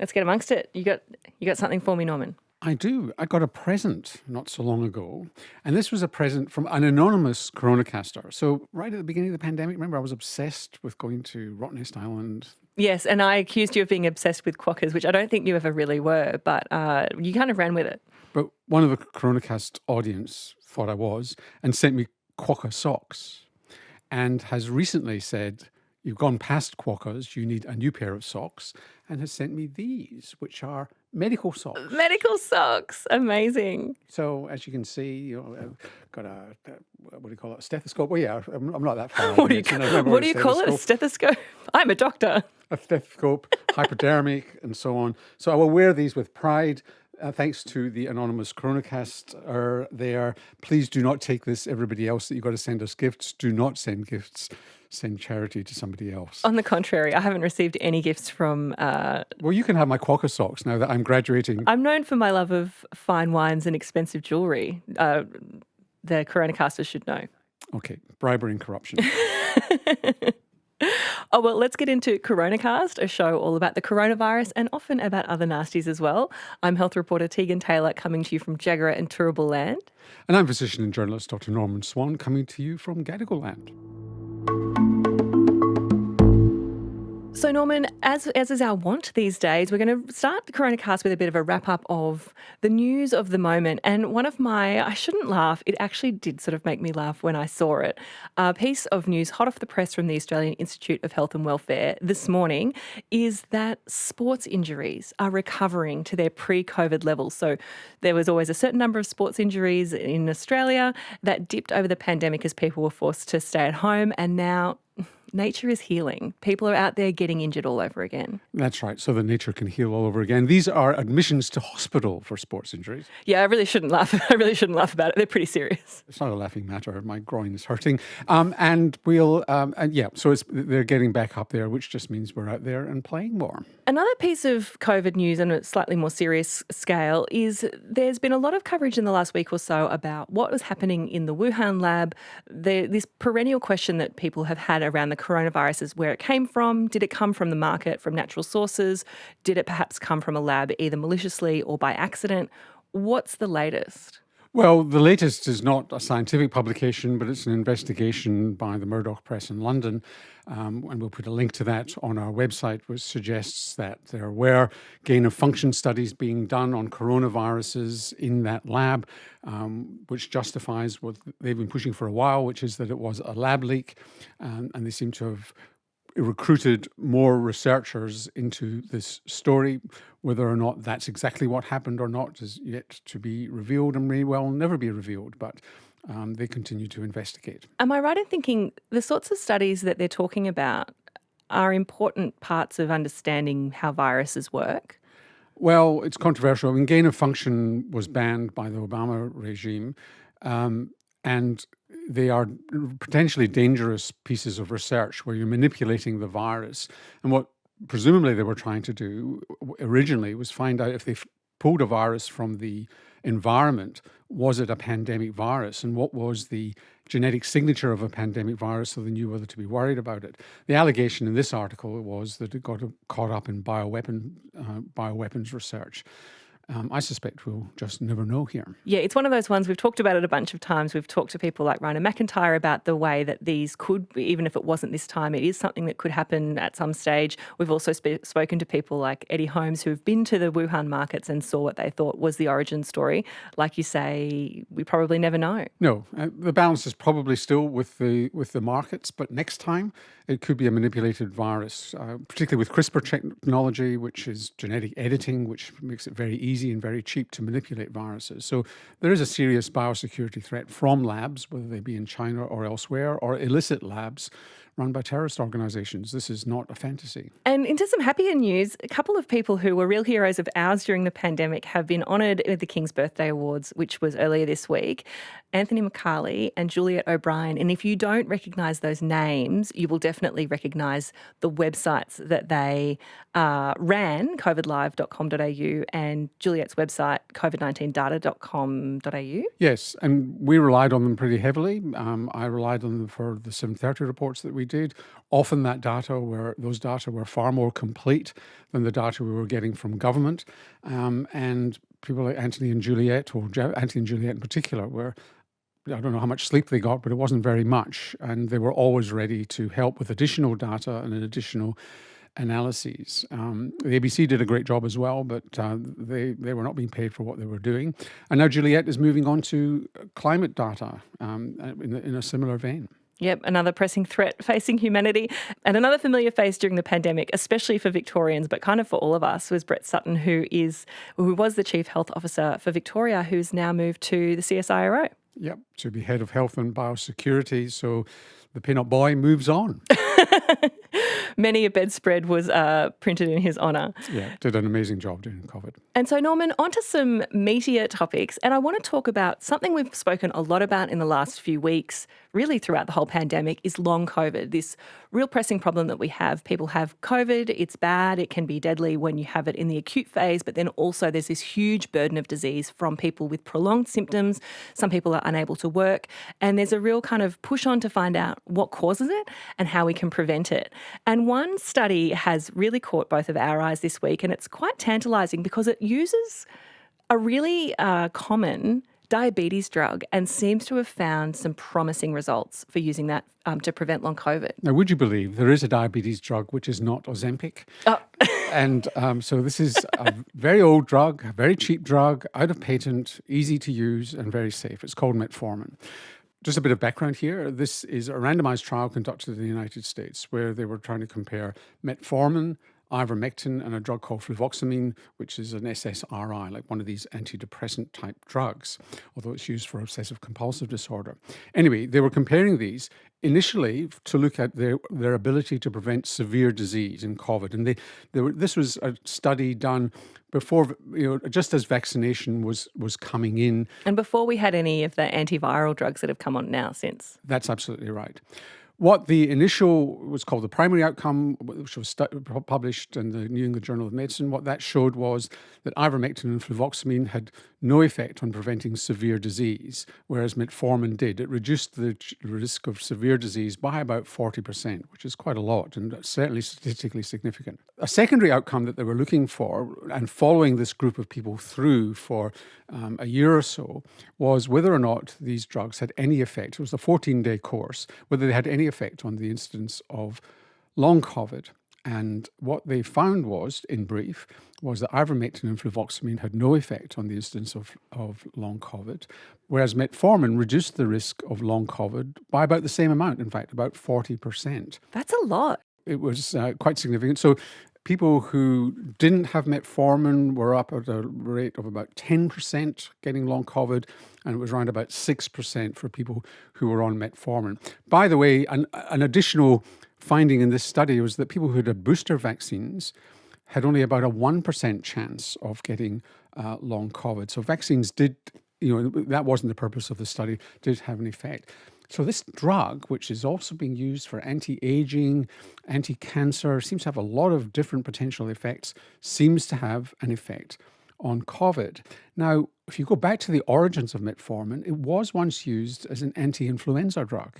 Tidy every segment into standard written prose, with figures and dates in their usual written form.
Let's get amongst it. You got something for me, Norman? I do. I got a present not so long ago, and this was a present from an anonymous CoronaCaster. So right at the beginning of the pandemic, remember, I was obsessed with going to Rottnest Island. Yes, and I accused you of being obsessed with quokkas, which I don't think you ever really were, but you kind of ran with it. But one of the CoronaCast audience thought I was and sent me quokka socks and has recently said, you've gone past quokkas, you need a new pair of socks, and has sent me these, which are medical socks. Medical socks. Amazing. So as you can see, I've got a what do you call it? A stethoscope. Well, yeah, I'm not that far. What do you call it? A stethoscope? I'm a doctor. A stethoscope, hypodermic, and so on. So I will wear these with pride. Thanks to the anonymous CoronaCast there. Please do not take this, everybody else, that you've got to send us gifts. Do not send gifts. Send charity to somebody else. On the contrary, I haven't received any gifts from... Well, you can have my quokka socks now that I'm graduating. I'm known for my love of fine wines and expensive jewellery. The CoronaCasters should know. Okay, bribery and corruption. Oh, well, let's get into CoronaCast, a show all about the coronavirus and often about other nasties as well. I'm health reporter Tegan Taylor, coming to you from Jaggera and Turrbal Land. And I'm physician and journalist Dr. Norman Swan, coming to you from Gadigal Land. So, Norman, as is our wont these days, we're going to start the CoronaCast with a bit of a wrap-up of the news of the moment. And one of my, I shouldn't laugh, it actually did sort of make me laugh when I saw it. A piece of news hot off the press from the Australian Institute of Health and Welfare this morning is that sports injuries are recovering to their pre-COVID levels. So there was always a certain number of sports injuries in Australia that dipped over the pandemic as people were forced to stay at home, and now nature is healing. People are out there getting injured all over again. That's right. So that nature can heal all over again. These are admissions to hospital for sports injuries. Yeah, I really shouldn't laugh. I really shouldn't laugh about it. They're pretty serious. It's not a laughing matter. My groin is hurting. So they're getting back up there, which just means we're out there and playing more. Another piece of COVID news on a slightly more serious scale is there's been a lot of coverage in the last week or so about what was happening in the Wuhan lab. This perennial question that people have had around the coronavirus is where it came from. Did it come from the market, from natural sources? Did it perhaps come from a lab either maliciously or by accident? What's the latest? Well, the latest is not a scientific publication, but it's an investigation by the Murdoch Press in London. And we'll put a link to that on our website, which suggests that there were gain-of-function studies being done on coronaviruses in that lab, which justifies what they've been pushing for a while, which is that it was a lab leak. And they seem to have recruited more researchers into this story. Whether or not that's exactly what happened or not is yet to be revealed, and may well never be revealed, but they continue to investigate. Am I right in thinking the sorts of studies that they're talking about are important parts of understanding how viruses work? Well, it's controversial. I mean, gain of function was banned by the Obama regime, and they are potentially dangerous pieces of research where you're manipulating the virus. And what presumably they were trying to do originally was find out if they pulled a virus from the environment, was it a pandemic virus, and what was the genetic signature of a pandemic virus, so they knew whether to be worried about it. The allegation in this article was that it got caught up in bioweapons research. I suspect we'll just never know here. Yeah, it's one of those ones, we've talked about it a bunch of times. We've talked to people like Rhino McIntyre about the way that these could be, even if it wasn't this time, it is something that could happen at some stage. We've also spoken to people like Eddie Holmes, who have been to the Wuhan markets and saw what they thought was the origin story. Like you say, we probably never know. No, the balance is probably still with the markets, but next time it could be a manipulated virus, particularly with CRISPR technology, which is genetic editing, which makes it very easy and very cheap to manipulate viruses. So there is a serious biosecurity threat from labs, whether they be in China or elsewhere, or illicit labs run by terrorist organisations. This is not a fantasy. And into some happier news, a couple of people who were real heroes of ours during the pandemic have been honoured with the King's Birthday Awards, which was earlier this week. Anthony McCarley and Juliet O'Brien. And if you don't recognise those names, you will definitely recognise the websites that they ran, covidlive.com.au, and Juliet's website, covid19data.com.au. Yes, and we relied on them pretty heavily. I relied on them for the 7:30 reports that we we did. Often those data were far more complete than the data we were getting from government. And people like Anthony and Juliet, or Anthony and Juliet in particular, I don't know how much sleep they got, but it wasn't very much. And they were always ready to help with additional data and additional analyses. The ABC did a great job as well, but they were not being paid for what they were doing. And now Juliet is moving on to climate data in a similar vein. Yep, another pressing threat facing humanity. And another familiar face during the pandemic, especially for Victorians, but kind of for all of us, was Brett Sutton, who was the Chief Health Officer for Victoria, who's now moved to the CSIRO. Yep, to be Head of Health and Biosecurity. So the peanut boy moves on. Many a bedspread was printed in his honour. Yeah, did an amazing job during COVID. And so, Norman, onto some meatier topics. And I want to talk about something we've spoken a lot about in the last few weeks, really throughout the whole pandemic, is long COVID, this real pressing problem that we have. People have COVID, it's bad, it can be deadly when you have it in the acute phase, but then also there's this huge burden of disease from people with prolonged symptoms. Some people are unable to work, and there's a real kind of push on to find out what causes it and how we can prevent it. And one study has really caught both of our eyes this week, and it's quite tantalising because it uses a really common diabetes drug and seems to have found some promising results for using that to prevent long COVID. Now, would you believe there is a diabetes drug which is not Ozempic? Oh. And so this is a very old drug, a very cheap drug, out of patent, easy to use and very safe. It's called metformin. Just a bit of background here. This is a randomized trial conducted in the United States where they were trying to compare metformin, ivermectin, and a drug called fluvoxamine, which is an SSRI, like one of these antidepressant type drugs, although it's used for obsessive compulsive disorder. Anyway, they were comparing these initially to look at their ability to prevent severe disease in COVID. And this was a study done before, just as vaccination was coming in. And before we had any of the antiviral drugs that have come on now since. That's absolutely right. What the initial was called the primary outcome, which was published in the New England Journal of Medicine, what that showed was that ivermectin and fluvoxamine had no effect on preventing severe disease, whereas metformin did. It reduced the risk of severe disease by about 40%, which is quite a lot and certainly statistically significant. A secondary outcome that they were looking for, and following this group of people through for a year or so, was whether or not these drugs had any effect. It was a 14-day course, whether they had any effect on the incidence of long COVID. And what they found was, in brief, was that ivermectin and fluvoxamine had no effect on the incidence of long COVID, whereas metformin reduced the risk of long COVID by about the same amount, in fact, about 40%. That's a lot. It was quite significant. So people who didn't have metformin were up at a rate of about 10% getting long COVID, and it was around about 6% for people who were on metformin. By the way, an additional finding in this study was that people who had booster vaccines had only about a 1% chance of getting long COVID. So vaccines did, that wasn't the purpose of the study, did have an effect. So this drug, which is also being used for anti-aging, anti-cancer, seems to have a lot of different potential effects, seems to have an effect on COVID. Now, if you go back to the origins of metformin, it was once used as an anti-influenza drug.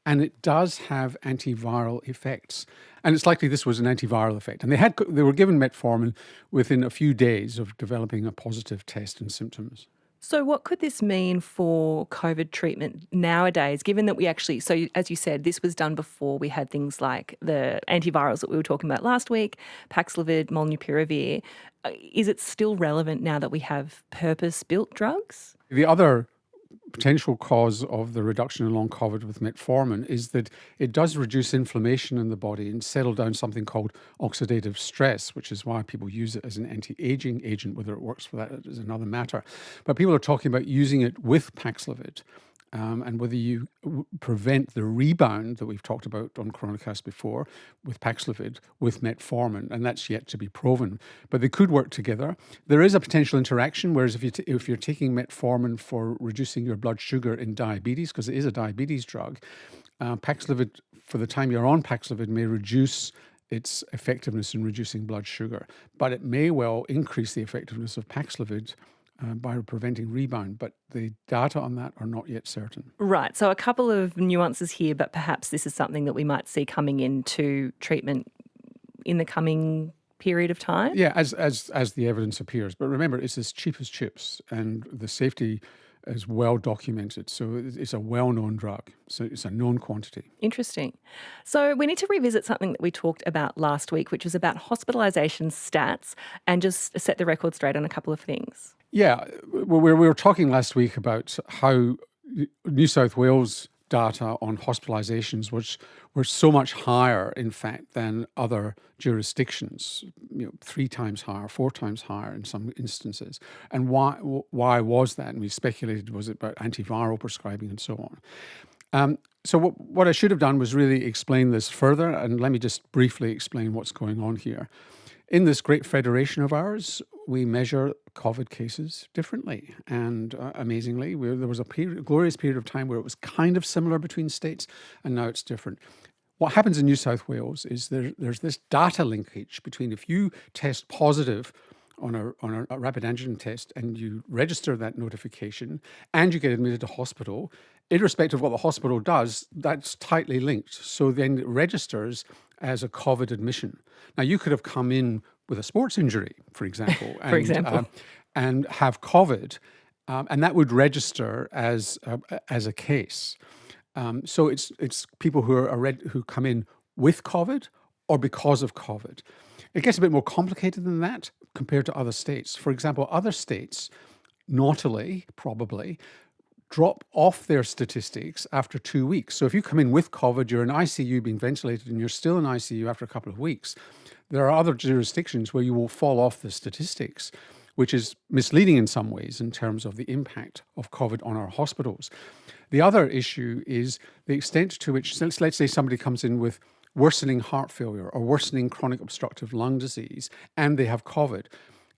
And it does have antiviral effects. And it's likely this was an antiviral effect. And they were given metformin within a few days of developing a positive test and symptoms. So what could this mean for COVID treatment nowadays, given that so as you said, this was done before we had things like the antivirals that we were talking about last week, Paxlovid, molnupiravir. Is it still relevant now that we have purpose-built drugs? The other potential cause of the reduction in long COVID with metformin is that it does reduce inflammation in the body and settle down something called oxidative stress, which is why people use it as an anti-aging agent. Whether it works for that is another matter. But people are talking about using it with Paxlovid. And whether you prevent the rebound that we've talked about on CORONACAST before with Paxlovid, with metformin, and that's yet to be proven. But they could work together. There is a potential interaction, whereas if you're taking metformin for reducing your blood sugar in diabetes, because it is a diabetes drug, Paxlovid, for the time you're on Paxlovid, may reduce its effectiveness in reducing blood sugar. But it may well increase the effectiveness of Paxlovid by preventing rebound, but the data on that are not yet certain. Right. So a couple of nuances here, but perhaps this is something that we might see coming into treatment in the coming period of time? Yeah, as the evidence appears. But remember, it's as cheap as chips, and the safety is well documented. So it's a well-known drug. So it's a known quantity. Interesting. So we need to revisit something that we talked about last week, which was about hospitalisation stats, and just set the record straight on a couple of things. Yeah, we were talking last week about how New South Wales data on hospitalizations were so much higher, in fact, than other jurisdictions, 3 times higher, 4 times higher in some instances. And why was that? And we speculated, was it about antiviral prescribing and so on? So what I should have done was really explain this further, and let me just briefly explain what's going on here. In this great federation of ours, we measure COVID cases differently. And amazingly, there was a glorious period of time where it was kind of similar between states, and now it's different. What happens in New South Wales is there's this data linkage between if you test positive on a rapid antigen test and you register that notification and you get admitted to hospital, irrespective of what the hospital does, that's tightly linked. So then it registers as a COVID admission. Now, you could have come in with a sports injury, for example, and have COVID, and that would register as a case. So it's people who come in with COVID or because of COVID. It gets a bit more complicated than that compared to other states. For example, other states, naughtily, probably, drop off their statistics after 2 weeks. So if you come in with COVID, you're in ICU being ventilated, and you're still in ICU after a couple of weeks, there are other jurisdictions where you will fall off the statistics, which is misleading in some ways in terms of the impact of COVID on our hospitals. The other issue is the extent to which, let's say somebody comes in with worsening heart failure or worsening chronic obstructive lung disease and they have COVID.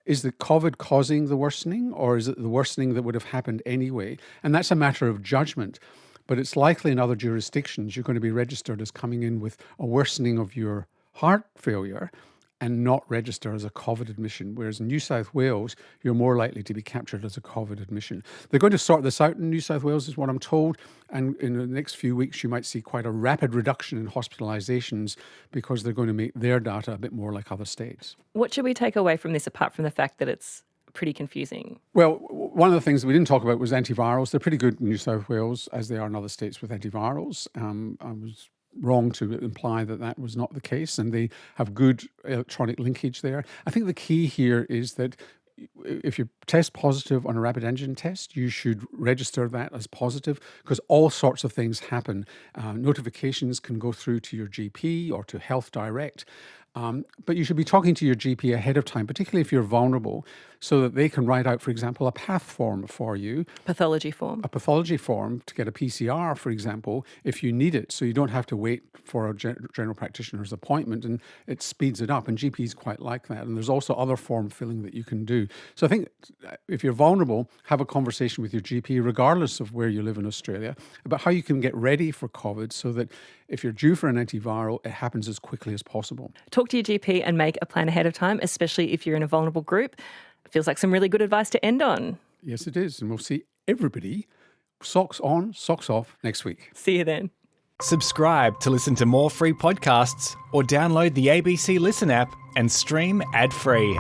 Is the COVID causing the worsening, or is it the worsening that would have happened anyway? And that's a matter of judgment. But it's likely in other jurisdictions you're going to be registered as coming in with a worsening of your heart failure and not register as a COVID admission, whereas in New South Wales, you're more likely to be captured as a COVID admission. They're going to sort this out in New South Wales, is what I'm told, and in the next few weeks, you might see quite a rapid reduction in hospitalizations because they're going to make their data a bit more like other states. What should we take away from this, apart from the fact that it's pretty confusing? Well, one of the things that we didn't talk about was antivirals. They're pretty good in New South Wales, as they are in other states with antivirals. I was wrong to imply that was not the case, and they have good electronic linkage there. I think the key here is that if you test positive on a rapid antigen test, you should register that as positive, because all sorts of things happen. Notifications can go through to your GP or to Health Direct. But you should be talking to your GP ahead of time, particularly if you're vulnerable, so that they can write out, for example, a PATH form for you. Pathology form. A pathology form to get a PCR, for example, if you need it, so you don't have to wait for a general practitioner's appointment, and it speeds it up, and GPs quite like that. And there's also other form filling that you can do. So I think if you're vulnerable, have a conversation with your GP, regardless of where you live in Australia, about how you can get ready for COVID so that if you're due for an antiviral, it happens as quickly as possible. Talk to your GP and make a plan ahead of time, especially if you're in a vulnerable group. Feels like some really good advice to end on. Yes, it is. And we'll see everybody socks on, socks off next week. See you then. Subscribe to listen to more free podcasts or download the ABC Listen app and stream ad-free.